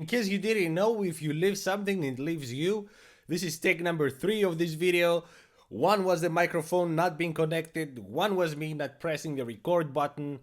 case you didn't know, if you leave something, it leaves you. This is take number 3 of this video. One was the microphone not being connected. One was me not pressing the record button.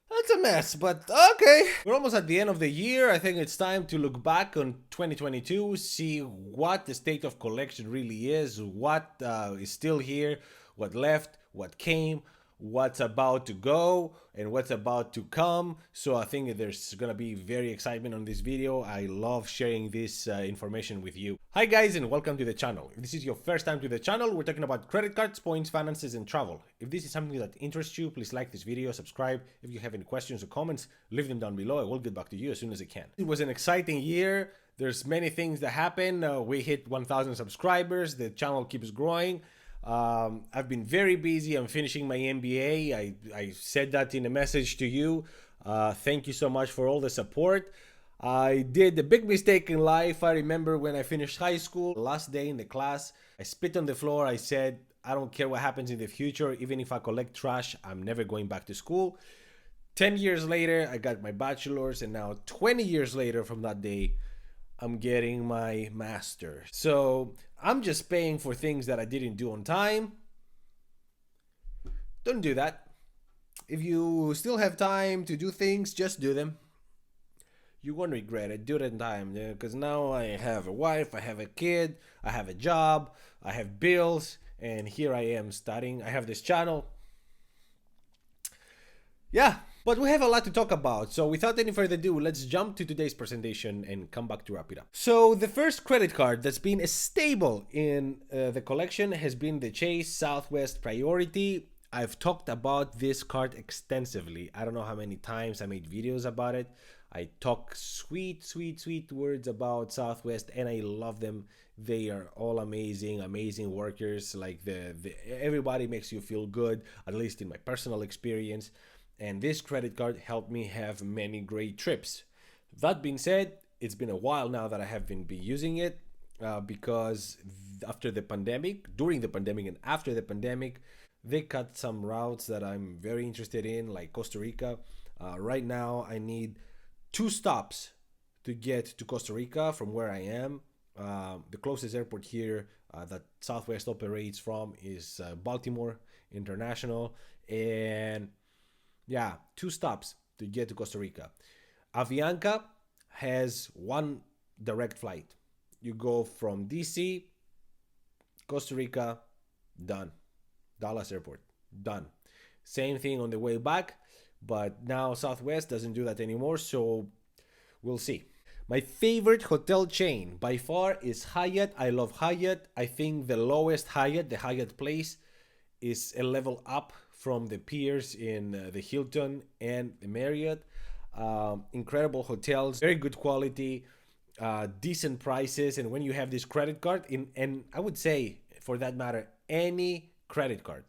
That's a mess, but okay. We're almost at the end of the year. I think it's time to look back on 2022, see what the state of collection really is, what is still here, what left, what came, what's about to go, and what's about to come. So I think there's gonna be very excitement on this video. I love sharing this information with you. Hi guys, and welcome to the channel. If this is your first time to the channel, we're talking about credit cards, points, finances, and travel. If this is something that interests you, please like this video, subscribe. If you have any questions or comments, leave them down below. I will get back to you as soon as I can. It was an exciting year. There's many things that happen. We hit 1,000 subscribers. The channel keeps growing. I've been very busy. I'm finishing my MBA. I said that in a message to you. Thank you so much for all the support. I did a big mistake in life. I remember when I finished high school, last day in the class, I spit on the floor. I said, I don't care what happens in the future. Even if I collect trash, I'm never going back to school. 10 years later, I got my bachelor's, and now 20 years later from that day, I'm getting my master. So I'm just paying for things that I didn't do on time. Don't do that. If you still have time to do things, just do them. You won't regret it. Do it in time, because now I have a wife, I have a kid, I have a job, I have bills, and here I am studying. I have this channel. Yeah, but we have a lot to talk about. So without any further ado, let's jump to today's presentation and come back to wrap it up. So the first credit card that's been a staple in the collection has been the Chase Southwest Priority. I've talked about this card extensively. I don't know how many times I made videos about it. I talk sweet words about Southwest, and I love them. They are all amazing workers. Like everybody makes you feel good, at least in my personal experience. And this credit card helped me have many great trips. That being said, it's been a while now that I have been using it because after the pandemic, during the pandemic and after the pandemic, they cut some routes that I'm very interested in, like Costa Rica. Right now, I need 2 stops to get to Costa Rica from where I am. The closest airport here that Southwest operates from is Baltimore International, and yeah, 2 stops to get to Costa Rica. Avianca has 1 direct flight. You go from DC, Costa Rica, done. Dallas Airport, done. Same thing on the way back, but now Southwest doesn't do that anymore, so we'll see. My favorite hotel chain by far is Hyatt. I love Hyatt. I think the lowest Hyatt, the Hyatt Place, is a level up from the piers in the Hilton and the Marriott. Incredible hotels, very good quality, decent prices. And when you have this credit card, and I would say, for that matter, any credit card,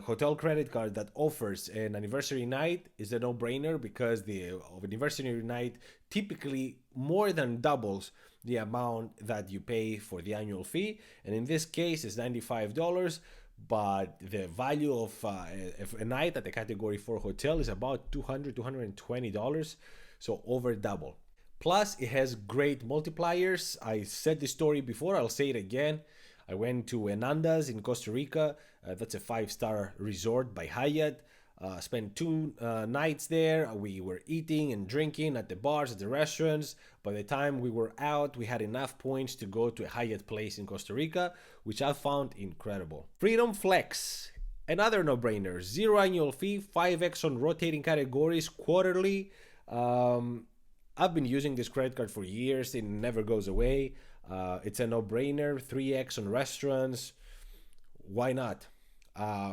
hotel credit card that offers an anniversary night is a no-brainer, because the anniversary night typically more than doubles the amount that you pay for the annual fee. And in this case, it's $95. But the value of a night at the category 4 hotel is about $220, so over double. Plus, it has great multipliers. I said this story before, I'll say it again. I went to Enandas in Costa Rica. That's a 5-star resort by Hyatt. Spent 2 nights there. We were eating and drinking at the bars, at the restaurants. By the time we were out, we had enough points to go to a Hyatt Place in Costa Rica, which I found incredible. Freedom Flex, another no-brainer. 0 annual fee, 5x on rotating categories quarterly. I've been using this credit card for years. It never goes away. It's a no-brainer. 3x on restaurants. Why not?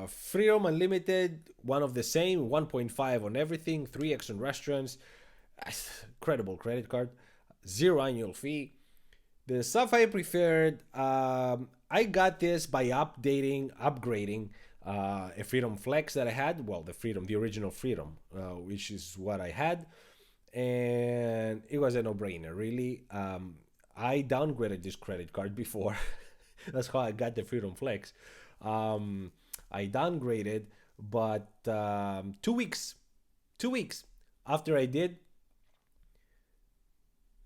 Freedom Unlimited, one of the same, 1.5 on everything, 3x on restaurants. Incredible credit card. 0 annual fee. The Sapphire Preferred, I got this by upgrading a Freedom Flex that I had. Well, the original Freedom, which is what I had. And it was a no-brainer, really. I downgraded this credit card before. That's how I got the Freedom Flex. I downgraded, but 2 weeks after I did,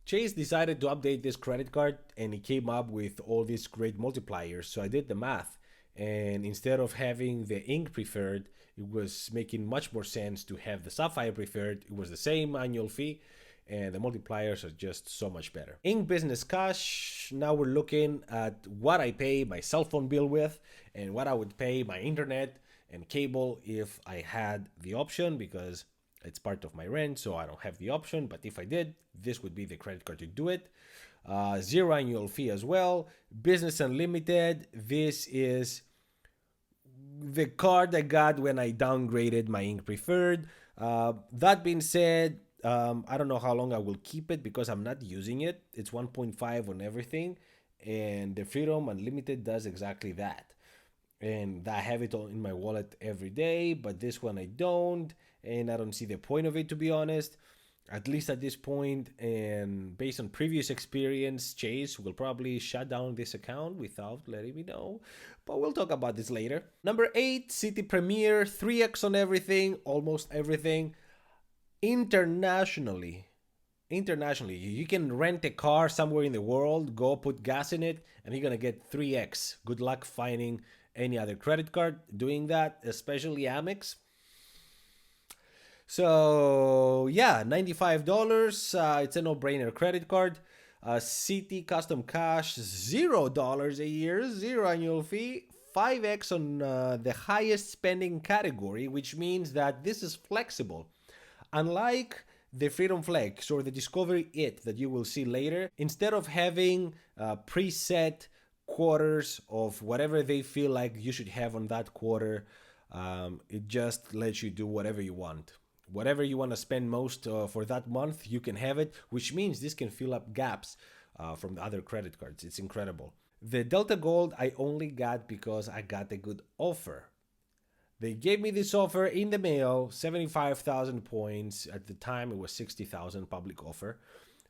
Chase decided to update this credit card and he came up with all these great multipliers. So I did the math, and instead of having the Ink preferred, it was making much more sense to have the Sapphire preferred. It was the same annual fee, and the multipliers are just so much better. Ink Business Cash, now we're looking at what I pay my cell phone bill with and what I would pay my internet and cable if I had the option, because it's part of my rent, so I don't have the option. But if I did, this would be the credit card to do it. Zero annual fee as well. Business Unlimited, this is the card I got when I downgraded my Ink Preferred. That being said, I don't know how long I will keep it because I'm not using it. It's 1.5 on everything, and the Freedom Unlimited does exactly that. And I have it all in my wallet every day, but this one I don't, and I don't see the point of it, to be honest, at least at this point. And based on previous experience, Chase will probably shut down this account without letting me know, but we'll talk about this later. Number 8, City Premier, 3x on everything, almost everything. Internationally, you can rent a car somewhere in the world, go put gas in it, and you're gonna get 3x. Good luck finding any other credit card doing that, especially Amex. So yeah, $95. It's a no-brainer credit card. City Custom Cash, $0 a year, zero annual fee, 5x on the highest spending category, which means that this is flexible. Unlike the Freedom Flex or the Discovery It that you will see later, instead of having preset quarters of whatever they feel like you should have on that quarter, it just lets you do whatever you want. Whatever you want to spend most for that month, you can have it, which means this can fill up gaps from the other credit cards. It's incredible. The Delta Gold I only got because I got a good offer. They gave me this offer in the mail, 75,000 points. At the time, it was 60,000 public offer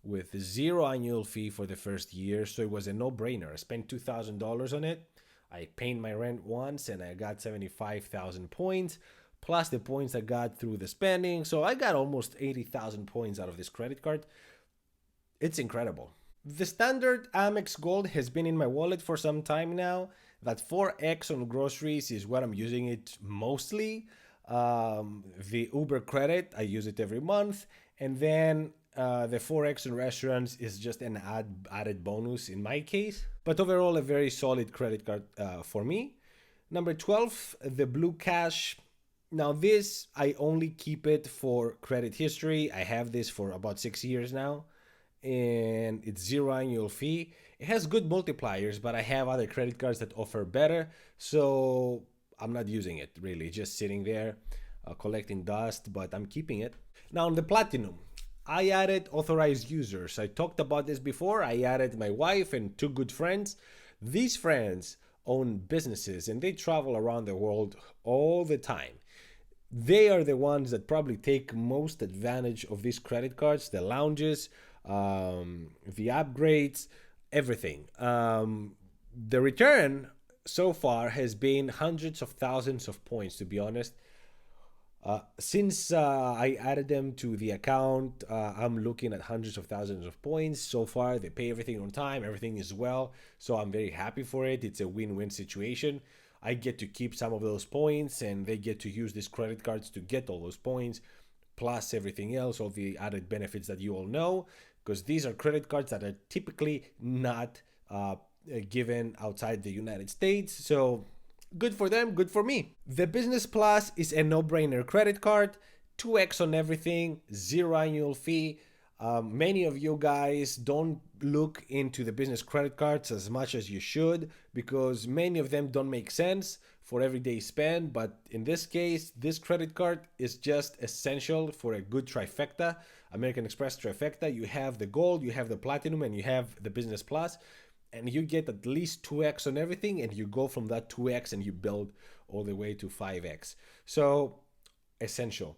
with zero annual fee for the first year. So it was a no-brainer. I spent $2,000 on it. I paid my rent once and I got 75,000 points, plus the points I got through the spending. So I got almost 80,000 points out of this credit card. It's incredible. The standard Amex Gold has been in my wallet for some time now. That 4x on groceries is what I'm using it mostly. The Uber credit, I use it every month. And then the 4x on restaurants is just an added bonus in my case. But overall, a very solid credit card for me. Number 12, the Blue Cash. Now this, I only keep it for credit history. I have this for about 6 years now, and it's zero annual fee. It has good multipliers, but I have other credit cards that offer better, so I'm not using it really, just sitting there collecting dust, but I'm keeping it. Now on the Platinum, I added authorized users. I talked about this before. I added my wife and 2 good friends. These friends own businesses and they travel around the world all the time. They are the ones that probably take most advantage of these credit cards, the lounges, the upgrades, everything. The return so far has been hundreds of thousands of points, to be honest. Since I added them to the account, I'm looking at hundreds of thousands of points so far. They pay everything on time, everything is well, so I'm very happy for it. It's a win-win situation. I get to keep some of those points and they get to use these credit cards to get all those points, plus everything else, all the added benefits that you all know, because these are credit cards that are typically not given outside the United States. So good for them, good for me. The Business Plus is a no-brainer credit card, 2x on everything, zero annual fee. Many of you guys don't look into the business credit cards as much as you should because many of them don't make sense for everyday spend. But in this case, this credit card is just essential for a good trifecta, American Express trifecta. You have the gold, you have the platinum, and you have the Business Plus, and you get at least 2x on everything, and you go from that 2x and you build all the way to 5x. So essential.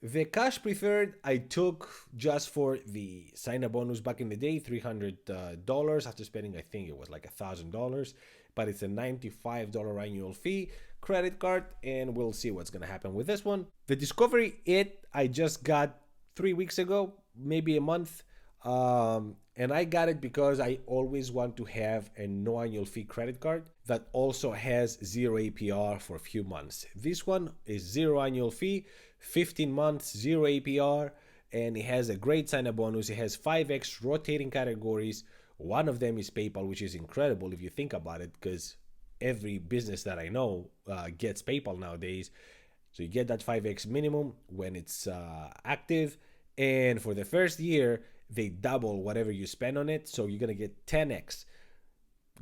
The cash preferred I took just for the sign-up bonus back in the day, $300 after spending, I think it was like $1,000, but it's a $95 annual fee credit card, and we'll see what's gonna happen with this one. The Discovery It I just got 3 weeks ago, maybe a month. And I got it because I always want to have a no annual fee credit card that also has zero APR for a few months. This one is zero annual fee, 15 months, zero APR, and it has a great sign-up bonus. It has 5x rotating categories. One of them is PayPal, which is incredible if you think about it, because every business that I know gets PayPal nowadays. So you get that 5x minimum when it's active. And for the first year, they double whatever you spend on it. So you're going to get 10x.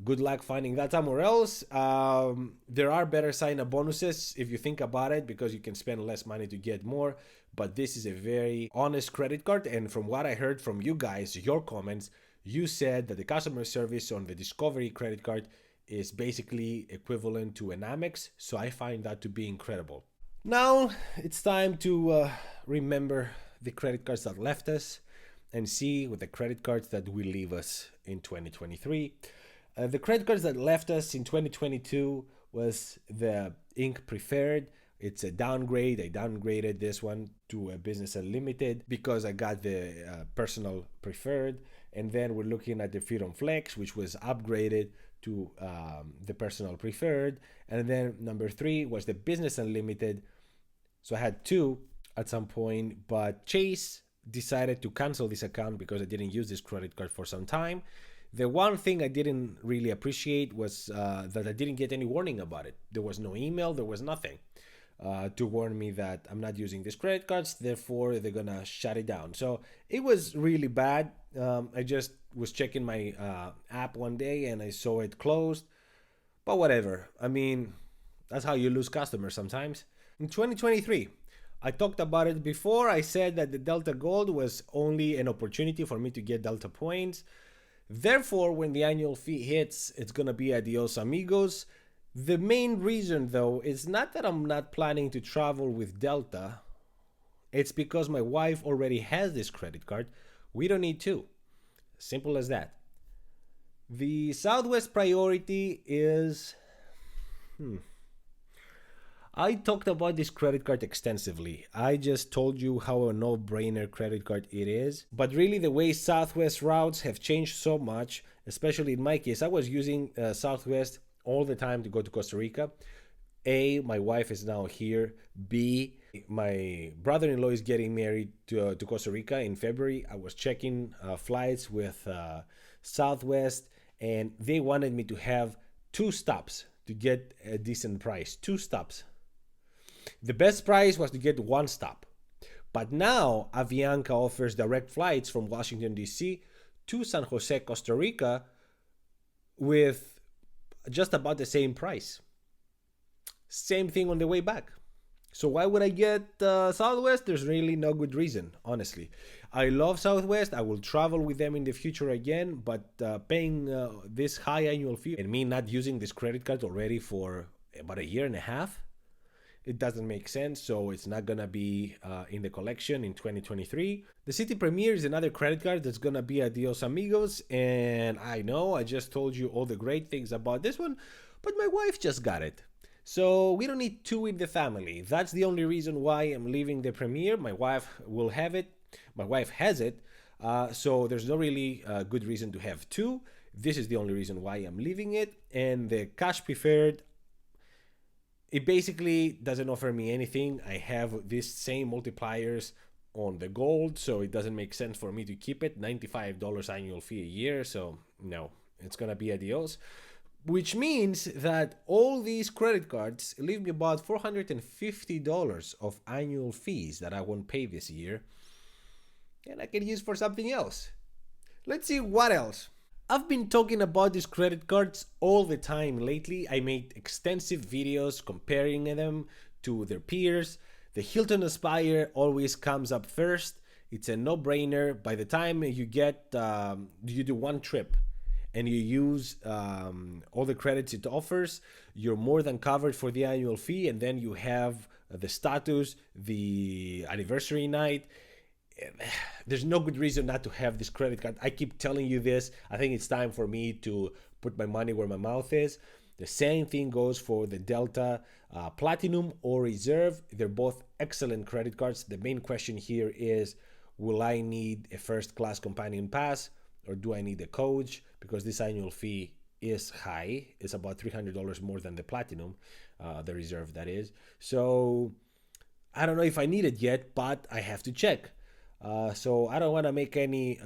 Good luck finding that somewhere else. There are better sign up bonuses if you think about it, because you can spend less money to get more. But this is a very honest credit card. And from what I heard from you guys, your comments, you said that the customer service on the Discovery credit card is basically equivalent to an Amex. So I find that to be incredible. Now it's time to remember the credit cards that left us and see with the credit cards that will leave us in 2023. The credit cards that left us in 2022 was the Ink Preferred. It's a downgrade. I downgraded this one to a Business Unlimited because I got the Personal Preferred. And then we're looking at the Freedom Flex, which was upgraded to the Personal Preferred. And then number 3 was the Business Unlimited. So I had 2 at some point, but Chase decided to cancel this account because I didn't use this credit card for some time. The one thing I didn't really appreciate was that I didn't get any warning about it. There was no email, there was nothing to warn me that I'm not using these credit cards, therefore they're gonna shut it down. So it was really bad. I just was checking my app one day and I saw it closed, but whatever. I mean, that's how you lose customers sometimes. In 2023, I talked about it before. I said that the Delta Gold was only an opportunity for me to get Delta points. Therefore, when the annual fee hits, it's going to be adios amigos. The main reason, though, is not that I'm not planning to travel with Delta. It's because my wife already has this credit card. We don't need two. Simple as that. The Southwest priority is... I talked about this credit card extensively. I just told you how a no-brainer credit card it is. But really the way Southwest routes have changed so much, especially in my case, I was using Southwest all the time to go to Costa Rica. A, my wife is now here. B, my brother-in-law is getting married to Costa Rica in February. I was checking flights with Southwest, and they wanted me to have 2 stops to get a decent price. 2 stops. The best price was to get 1 stop. But now Avianca offers direct flights from Washington, D.C. to San Jose, Costa Rica with just about the same price. Same thing on the way back. So why would I get Southwest? There's really no good reason, honestly. I love Southwest. I will travel with them in the future again, but paying this high annual fee and me not using this credit card already for about a year and a half, it doesn't make sense. So it's not gonna be in the collection in 2023. The City Premier is another credit card that's gonna be adios amigos, and I know I just told you all the great things about this one, but my wife just got it. So we don't need 2 in the family. That's the only reason why I'm leaving the Premier. My wife will have it. My wife has it. So there's no really good reason to have 2. This is the only reason why I'm leaving it. And the Cash Preferred, it basically doesn't offer me anything. I have these same multipliers on the gold, so it doesn't make sense for me to keep it. $95 annual fee a year, so no, it's gonna be adios. Which means that all these credit cards leave me about $450 of annual fees that I won't pay this year, and I can use for something else. Let's see what else. I've been talking about these credit cards all the time lately. I made extensive videos comparing them to their peers. The Hilton Aspire always comes up first. It's a no-brainer. By the time you do 1 trip and you use all the credits it offers, you're more than covered for the annual fee. And then you have the status, the anniversary night. There's no good reason not to have this credit card. I keep telling you this. I think it's time for me to put my money where my mouth is. The same thing goes for the Delta Platinum or Reserve. They're both excellent credit cards. The main question here is, will I need a first class companion pass or do I need a coach? Because this annual fee is high. It's about $300 more than the platinum, the reserve that is. So I don't know if I need it yet, but I have to check. So I don't want to make any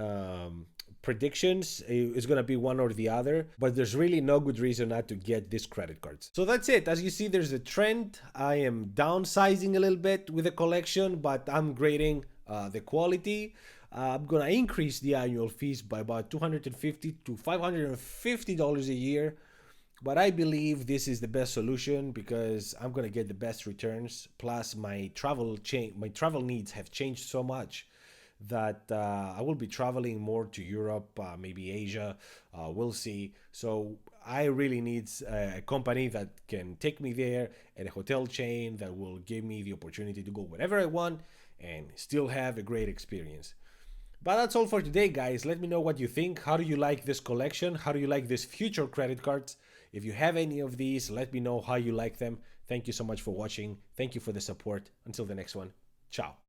predictions. It's going to be one or the other, but there's really no good reason not to get these credit cards. So that's it. As you see, there's a trend. I am downsizing a little bit with the collection, but I'm grading the quality. I'm going to increase the annual fees by about $250 to $550 a year. But I believe this is the best solution because I'm gonna get the best returns. Plus, my travel needs have changed so much that I will be traveling more to Europe, maybe Asia. We'll see. So I really need a company that can take me there, and a hotel chain that will give me the opportunity to go wherever I want and still have a great experience. But that's all for today, guys. Let me know what you think. How do you like this collection? How do you like these future credit cards? If you have any of these, let me know how you like them. Thank you so much for watching. Thank you for the support. Until the next one. Ciao.